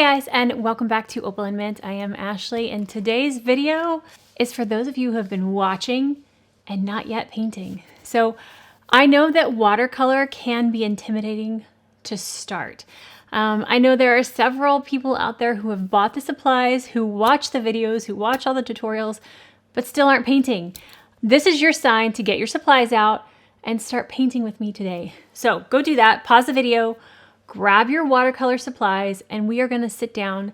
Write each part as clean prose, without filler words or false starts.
guys, and welcome back to Opal&Mint. I am Ashley, and today's video is for those of you who have been watching and not yet painting. So I know that watercolor can be intimidating to start. I know there are several people out there who have bought the supplies, who watch the videos, who watch all the tutorials, but still aren't painting. This is your sign to get your supplies out and start painting with me today. So go do that, pause the video, grab your watercolor supplies, and we are going to sit down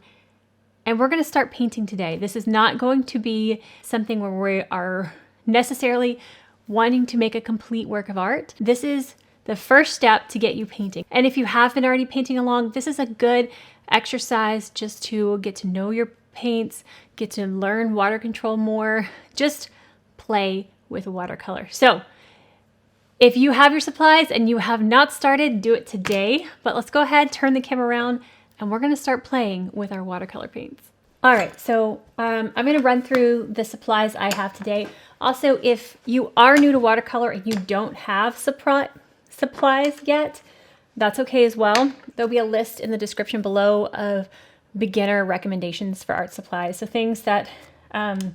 and we're going to start painting today. This is not going to be something where we are necessarily wanting to make a complete work of art. This is the first step to get you painting. And if you have been already painting along, this is a good exercise just to get to know your paints, get to learn water control more, just play with watercolor. So if you have your supplies and you have not started, do it today. But let's go ahead, turn the camera around, and we're gonna start playing with our watercolor paints. All right, so I'm gonna run through the supplies I have today. Also, if you are new to watercolor and you don't have supplies yet, that's okay as well. There'll be a list in the description below of beginner recommendations for art supplies. So things that I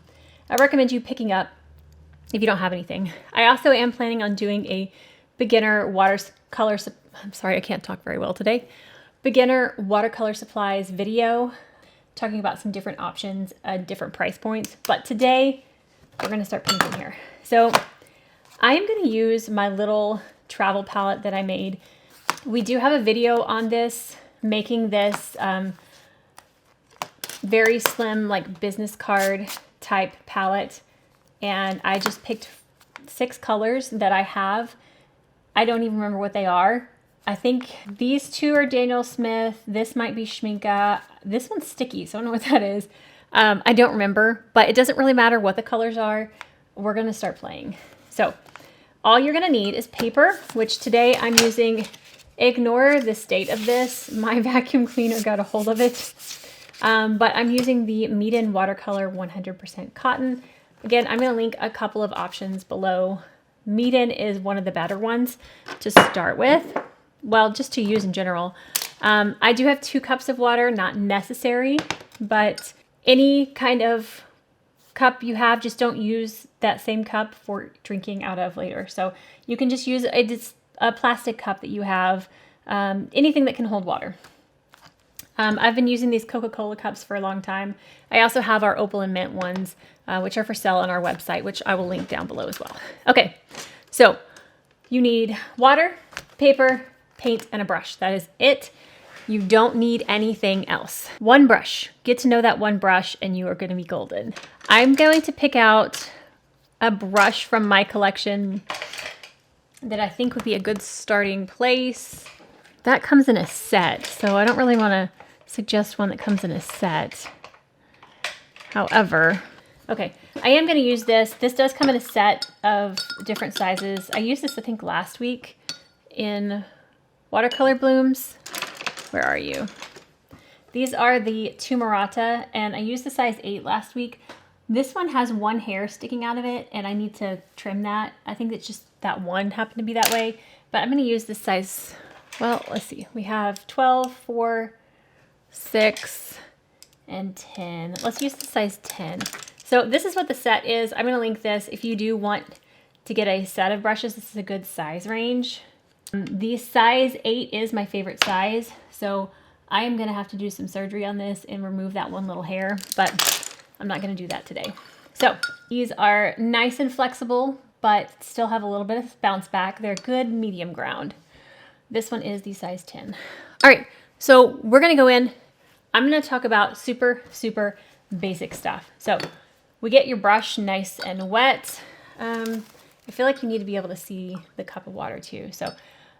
recommend you picking up if you don't have anything. I also am planning on doing a beginner watercolor, I'm sorry, I can't talk very well today. Beginner watercolor supplies video, talking about some different options at different price points. But today we're gonna start painting here. So I am gonna use my little travel palette that I made. We do have a video on this, making this very slim, like business card type palette. And I just picked 6 colors that I have. I don't even remember what they are. I think these 2 are Daniel Smith. This might be Schminka. This one's sticky, so I don't know what that is. I don't remember, but it doesn't really matter what the colors are. We're gonna start playing. So all you're gonna need is paper, which today I'm using. Ignore the state of this. My vacuum cleaner got a hold of it. But I'm using the Meeden Watercolor 100% Cotton. Again, I'm going to link a couple of options below. Meeden is one of the better ones to start with. Well, just to use in general. I do have 2 cups of water, not necessary, but any kind of cup you have, just don't use that same cup for drinking out of later. So you can just use a plastic cup that you have, anything that can hold water. I've been using these Coca-Cola cups for a long time. I also have our Opal&Mint ones, which are for sale on our website, which I will link down below as well. Okay, so you need water, paper, paint, and a brush. That is it. You don't need anything else. One brush. Get to know that one brush and you are going to be golden. I'm going to pick out a brush from my collection that I think would be a good starting place. That comes in a set, so I don't really want to suggest one that comes in a set. However, okay, I am going to use this. This does come in a set of different sizes. I used this, I think, last week in Watercolor Blooms. Where are you? These are the Tumarata, and I used the size 8 last week. This one has 1 hair sticking out of it, and I need to trim that. I think it's just that one happened to be that way, but I'm going to use this size. Well, let's see. We have 12, 4, 6, and 10. Let's use the size 10. So this is what the set is. I'm going to link this. If you do want to get a set of brushes, this is a good size range. The size 8 is my favorite size. So I am going to have to do some surgery on this and remove that one little hair, but I'm not going to do that today. So these are nice and flexible, but still have a little bit of bounce back. They're good medium ground. This one is the size 10. All right, so we're gonna go in. I'm gonna talk about super, super basic stuff. So we get your brush nice and wet. I feel like you need to be able to see the cup of water too. So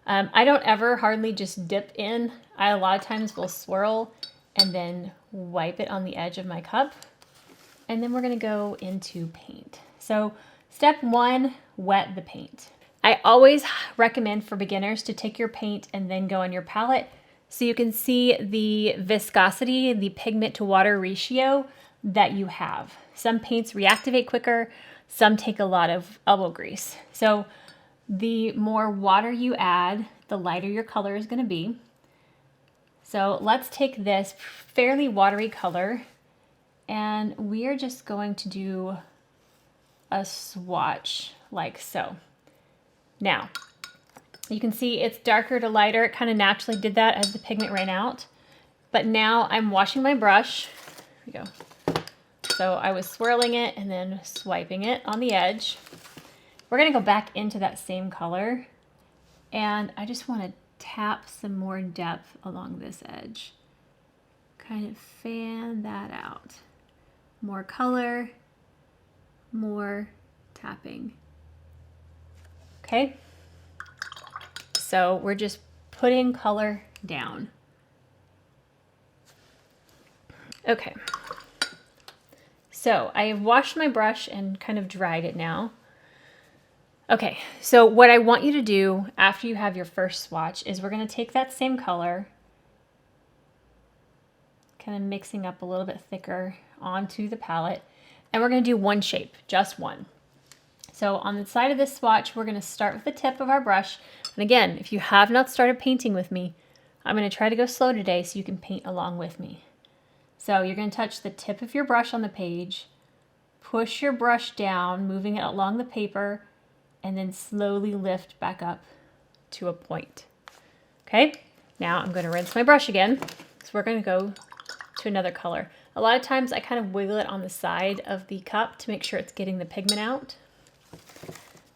I don't ever hardly just dip in. I a lot of times will swirl and then wipe it on the edge of my cup. And then we're gonna go into paint. So step 1, wet the paint. I always recommend for beginners to take your paint and then go on your palette so you can see the viscosity, the pigment to water ratio that you have. Some paints reactivate quicker, some take a lot of elbow grease. So the more water you add, the lighter your color is going to be. So let's take this fairly watery color and we are just going to do a swatch like so. Now, you can see it's darker to lighter. It kind of naturally did that as the pigment ran out. But now I'm washing my brush. Here we go. So I was swirling it and then swiping it on the edge. We're gonna go back into that same color and I just wanna tap some more depth along this edge. Kind of fan that out. More color, more tapping. Okay, so we're just putting color down. Okay, so I have washed my brush and kind of dried it now. Okay, so what I want you to do after you have your first swatch is we're going to take that same color, kind of mixing up a little bit thicker onto the palette, and we're going to do one shape, just one. So on the side of this swatch, we're going to start with the tip of our brush. And again, if you have not started painting with me, I'm going to try to go slow today so you can paint along with me. So you're going to touch the tip of your brush on the page, push your brush down, moving it along the paper, and then slowly lift back up to a point. Okay, now I'm going to rinse my brush again. So we're going to go to another color. A lot of times I kind of wiggle it on the side of the cup to make sure it's getting the pigment out.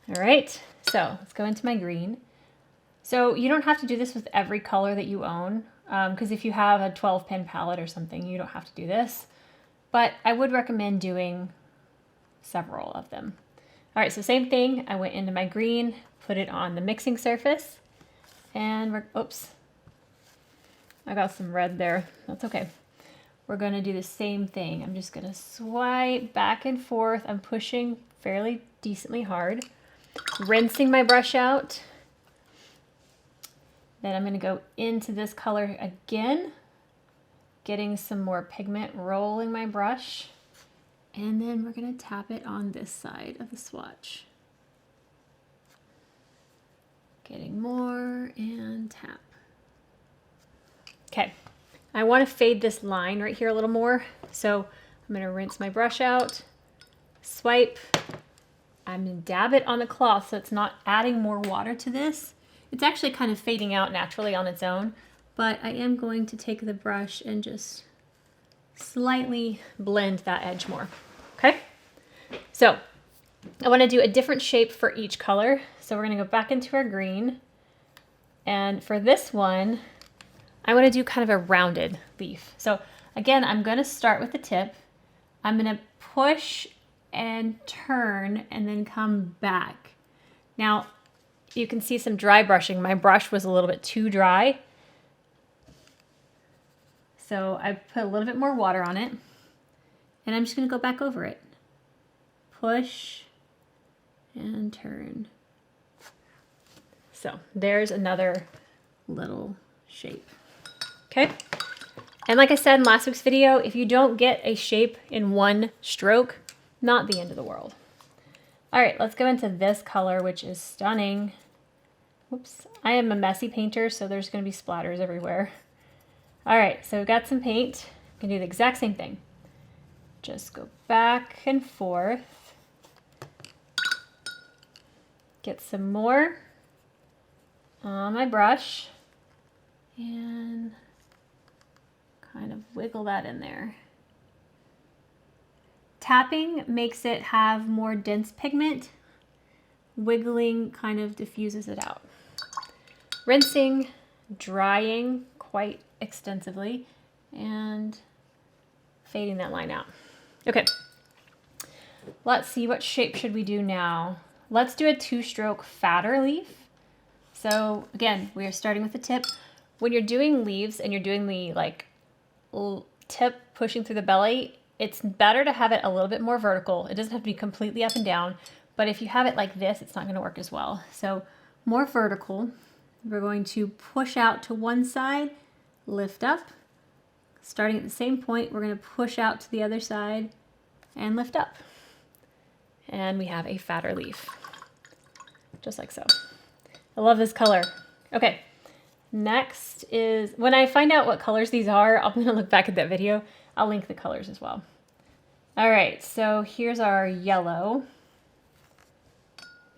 All right, so let's go into my green. So you don't have to do this with every color that you own, because if you have a 12-pin palette or something, you don't have to do this. But I would recommend doing several of them. All right, so same thing. I went into my green, put it on the mixing surface, and oops, I got some red there. That's okay. We're gonna do the same thing. I'm just gonna swipe back and forth. I'm pushing fairly decently hard, rinsing my brush out. Then I'm gonna go into this color again, getting some more pigment, rolling my brush. And then we're going to tap it on this side of the swatch. Getting more and tap. Okay, I want to fade this line right here a little more. So I'm going to rinse my brush out, swipe. I'm going to dab it on the cloth so it's not adding more water to this. It's actually kind of fading out naturally on its own, but I am going to take the brush and just slightly blend that edge more. Okay, so I want to do a different shape for each color. So we're going to go back into our green. And for this one, I want to do kind of a rounded leaf. So again, I'm going to start with the tip. I'm going to push and turn and then come back. Now, you can see some dry brushing. My brush was a little bit too dry. So I put a little bit more water on it. And I'm just going to go back over it. Push and turn. So there's another little shape. Okay. And like I said in last week's video, if you don't get a shape in one stroke, not the end of the world. All right, let's go into this color, which is stunning. Whoops. I am a messy painter, so there's going to be splatters everywhere. All right, so we've got some paint. You can do the exact same thing. Just go back and forth. Get some more on my brush and kind of wiggle that in there. Tapping makes it have more dense pigment. Wiggling kind of diffuses it out. Rinsing, drying quite extensively, and fading that line out. Okay, let's see, what shape should we do now? Let's do a 2-stroke fatter leaf. So again, we are starting with the tip. When you're doing leaves and you're doing the tip pushing through the belly, it's better to have it a little bit more vertical. It doesn't have to be completely up and down, but if you have it like this, it's not going to work as well. So more vertical. We're going to push out to one side, lift up. Starting at the same point, we're going to push out to the other side and lift up. And we have a fatter leaf, just like so. I love this color. Okay, Next is, when I find out what colors these are, I'm gonna look back at that video. I'll link the colors as well. All right, so here's our yellow.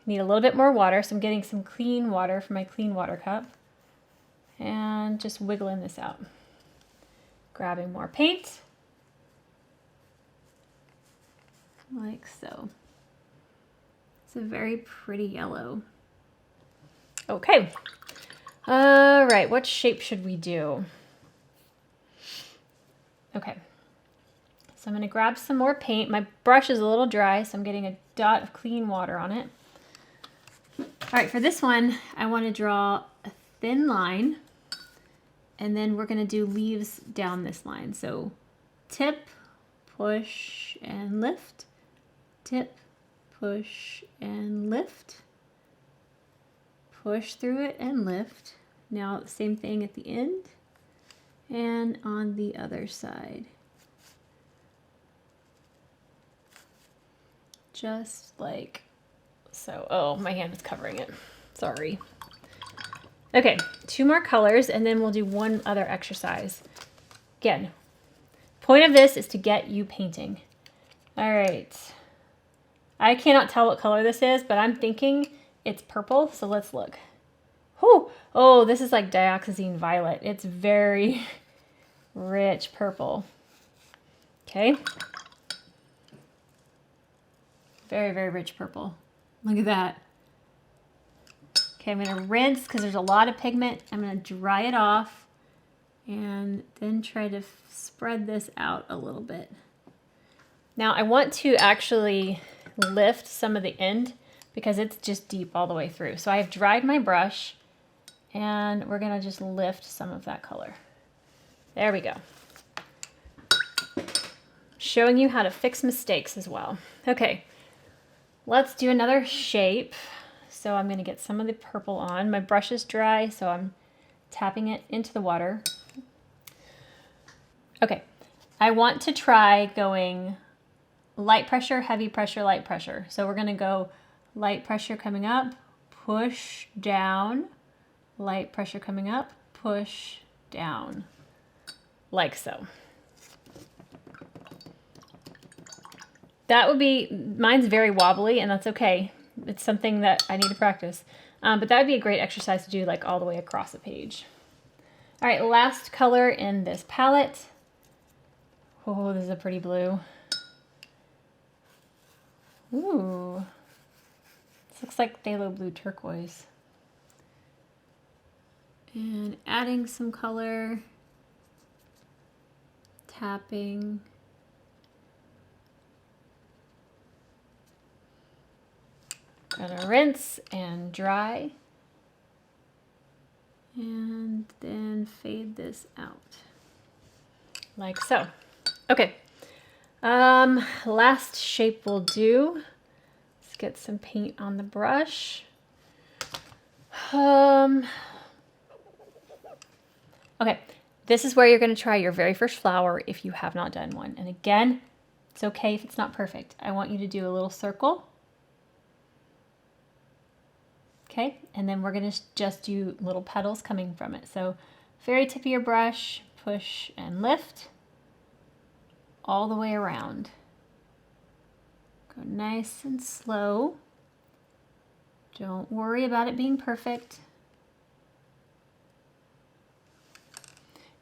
Need a little bit more water, so I'm getting some clean water from my clean water cup. And just wiggling this out. Grabbing more paint. Like so. It's a very pretty yellow. Okay. All right, what shape should we do? Okay. So I'm going to grab some more paint. My brush is a little dry, so I'm getting a dot of clean water on it. All right, for this one, I want to draw a thin line, and then we're going to do leaves down this line. So tip, push, and lift. Tip, push, and lift. Push through it and lift. Now same thing at the end and on the other side. Just like so. Oh, my hand is covering it. Sorry. Okay, 2 more colors and then we'll do one other exercise. Again, point of this is to get you painting. All right. I cannot tell what color this is, but I'm thinking it's purple, so let's look. Whew. Oh, this is like dioxazine violet. It's very rich purple. Okay. Very, very rich purple. Look at that. Okay, I'm gonna rinse because there's a lot of pigment. I'm gonna dry it off and then try to spread this out a little bit. Now I want to actually lift some of the end because it's just deep all the way through. So I've dried my brush and we're gonna just lift some of that color. There we go. Showing you how to fix mistakes as well. Okay, let's do another shape. So I'm gonna get some of the purple on. My brush is dry, so I'm tapping it into the water. Okay, I want to try going light pressure, heavy pressure, light pressure. So we're gonna go light pressure coming up, push down, light pressure coming up, push down, like so. That would be, mine's very wobbly and that's okay. It's something that I need to practice. But that would be a great exercise to do like all the way across the page. All right, last color in this palette. Oh, this is a pretty blue. Ooh, this looks like phthalo blue turquoise. And adding some color, tapping. Gonna rinse and dry. And then fade this out. Like so. Okay. Last shape we'll do. Let's get some paint on the brush. Okay, this is where you're going to try your very first flower if you have not done one. And again, it's okay if it's not perfect. I want you to do a little circle. Okay, and then we're going to just do little petals coming from it. So very tip of your brush, push and lift all the way around. Go nice and slow. Don't worry about it being perfect.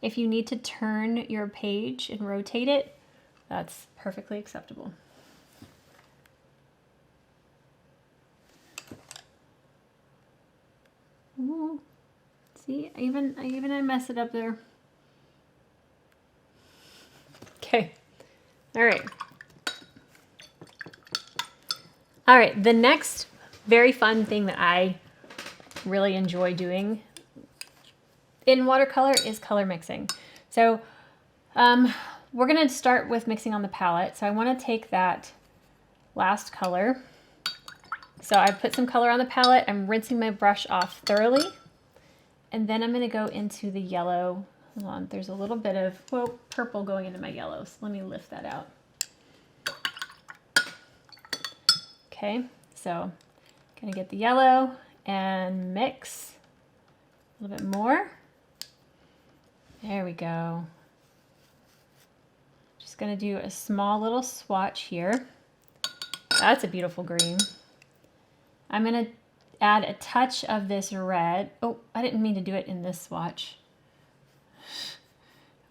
If you need to turn your page and rotate it, that's perfectly acceptable. Ooh, see, even I mess it up there. Okay. All right. All right, the next very fun thing that I really enjoy doing in watercolor is color mixing. So we're gonna start with mixing on the palette. So I wanna take that last color. So I put some color on the palette. I'm rinsing my brush off thoroughly. And then I'm gonna go into the yellow. Hold on, there's a little bit of purple going into my yellow. So let me lift that out. Okay, so gonna get the yellow and mix a little bit more. There we go. Just gonna do a small little swatch here. That's a beautiful green. I'm gonna add a touch of this red. Oh, I didn't mean to do it in this swatch.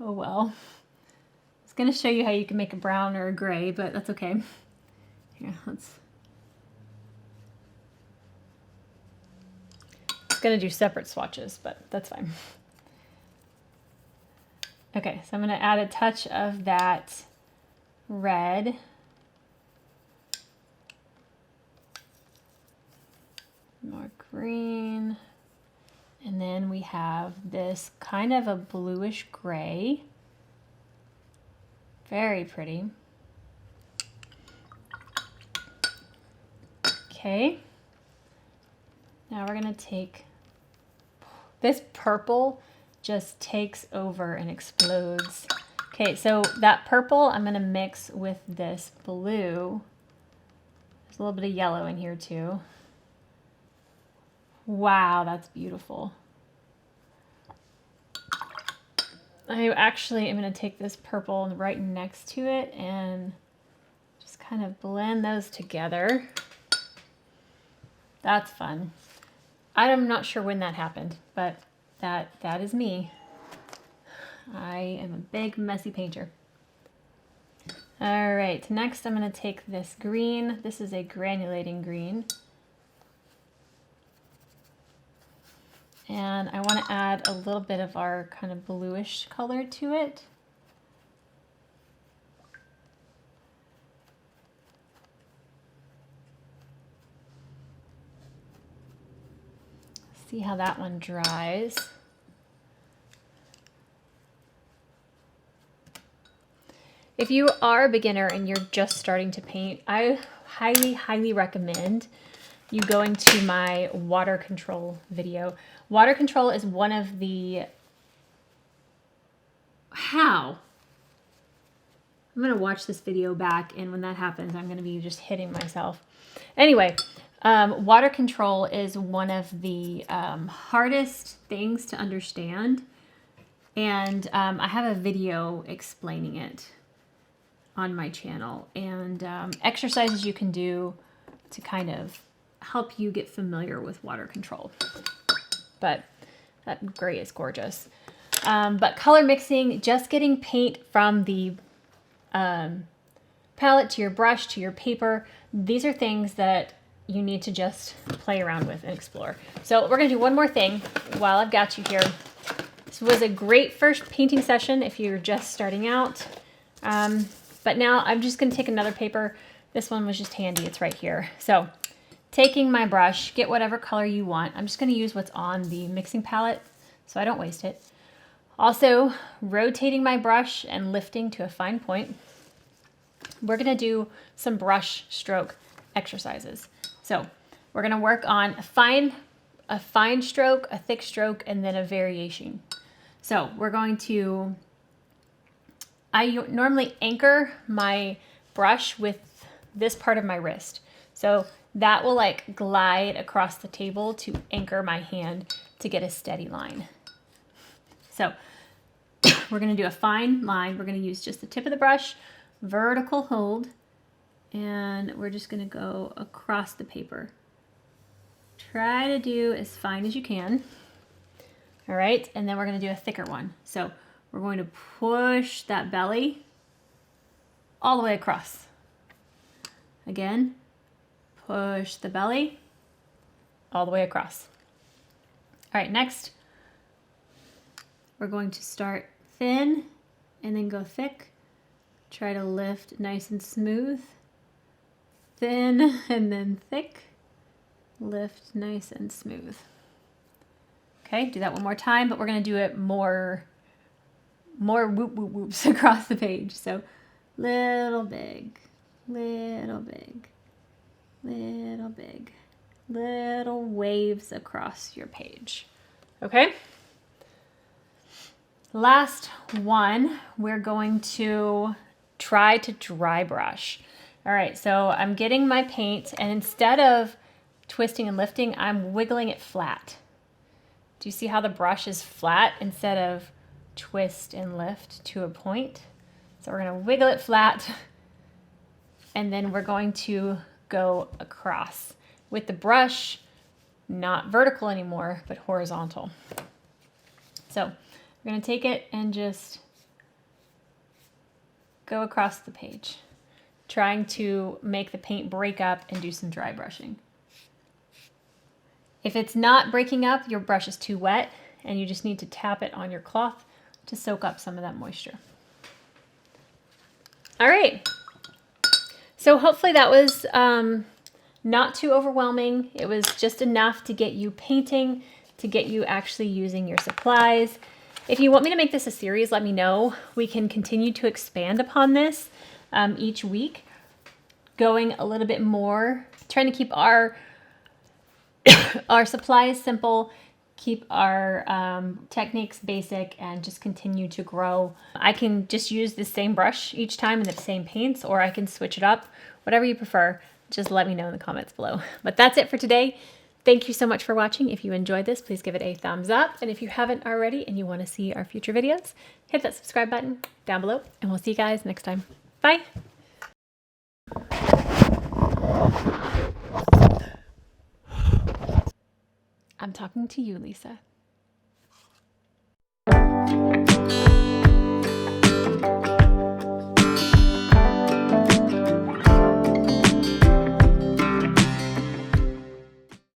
Oh well. I was gonna show you how you can make a brown or a gray, but that's okay. Here, let's. I was gonna do separate swatches, but that's fine. Okay, so I'm gonna add a touch of that red. More green. And then we have this kind of a bluish gray. Very pretty. Okay. Now we're gonna take, this purple just takes over and explodes. Okay, so that purple I'm gonna mix with this blue. There's a little bit of yellow in here too. Wow, that's beautiful. I actually am going to take this purple right next to it and just kind of blend those together. That's fun. I'm not sure when that happened, but that is me. I am a big messy painter. All right, next I'm going to take this green. This is a granulating green. And I want to add a little bit of our kind of bluish color to it. See how that one dries. If you are a beginner and you're just starting to paint, I highly recommend you going to my water control video. Water control is one of the... How? I'm going to watch this video back, and when that happens, I'm going to be just hitting myself. Anyway, water control is one of the hardest things to understand, and I have a video explaining it on my channel, and exercises you can do to kind of help you get familiar with water control. But that gray is gorgeous. But color mixing, just getting paint from the palette to your brush to your paper, these are things that you need to just play around with and explore. So we're gonna do one more thing while I've got you here. This was a great first painting session if you're just starting out. But now I'm just gonna take another paper. This one was just handy, it's right here. So taking my brush, get whatever color you want. I'm just gonna use what's on the mixing palette so I don't waste it. Also, rotating my brush and lifting to a fine point. We're gonna do some brush stroke exercises. So we're gonna work on a fine stroke, a thick stroke, and then a variation. So we're going to, I normally anchor my brush with this part of my wrist. So that will like glide across the table to anchor my hand to get a steady line. So we're gonna do a fine line. We're gonna use just the tip of the brush, vertical hold, and we're just gonna go across the paper. Try to do as fine as you can. All right, and then we're gonna do a thicker one. So we're going to push that belly all the way across. Again, push the belly all the way across. All right, next, we're going to start thin and then go thick. Try to lift nice and smooth. Thin and then thick. Lift nice and smooth. Okay, do that one more time, but we're gonna do it more whoop whoop whoops across the page. So little big, little big, little big, little waves across your page. Okay? Last one, we're going to try to dry brush. All right, so I'm getting my paint, and instead of twisting and lifting, I'm wiggling it flat. Do you see how the brush is flat instead of twist and lift to a point. So we're going to wiggle it flat, and then we're going to go across with the brush, not vertical anymore, but horizontal. So we're going to take it and just go across the page, trying to make the paint break up and do some dry brushing. If it's not breaking up, your brush is too wet, and you just need to tap it on your cloth to soak up some of that moisture. All right. So hopefully that was not too overwhelming. It was just enough to get you painting, to get you actually using your supplies. If you want me to make this a series, let me know. We can continue to expand upon this each week, going a little bit more, trying to keep our supplies simple, keep our techniques basic, and just continue to grow. I can just use the same brush each time and the same paints, or I can switch it up, whatever you prefer. Just let me know in the comments below. But that's it for today. Thank you so much for watching. If you enjoyed this, please give it a thumbs up. And if you haven't already and you want to see our future videos, hit that subscribe button down below, and we'll see you guys next time. Bye. I'm talking to you, Lisa.